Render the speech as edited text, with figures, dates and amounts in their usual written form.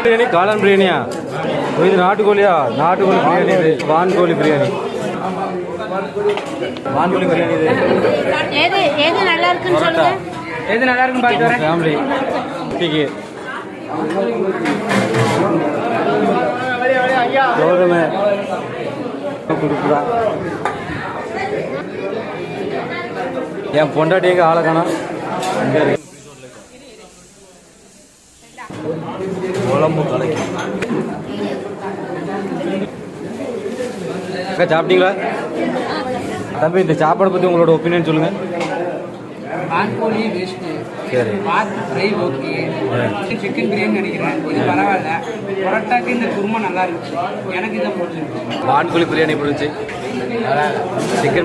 பிரியாணி காளான் பிரியாணியா? இது நாட்டுக்கோழியா? நாட்டுக்கோழி பிரியாணி. இது வான்கோழி பிரியாணி. வான்கோழி பிரியாணி. இது எது நல்லா இருக்குன்னு சொல்லுங்க. எது நல்லா இருக்குன்னு பார்த்து வரேன். ஃபேமிலி டீக்கு கோதுமை கொடுக்குறா. என் பொண்டாட்டி எங்க ஆளை காணோம். இங்க இருக்கு குழம்பு கலக்கி. அக்கா சாப்பிட்டீங்களா? தம்பி இந்த சாப்பாடை பற்றி உங்களோட ஒப்பீனியன் சொல்லுங்கள். வான்கோழி பெஸ்ட்டு. சரி. வாத்து ஃப்ரை ஓகே. சிக்கன் பிரியாணி நினைக்கிறேன் இது பரவாயில்ல. பரோட்டாக்கு இந்த குருமா நல்லா இருந்துச்சு. எனக்கு இதை பிடிச்சிருந்துச்சு. வான்கோழி பிரியாணி பிடிச்சி சிக்கன்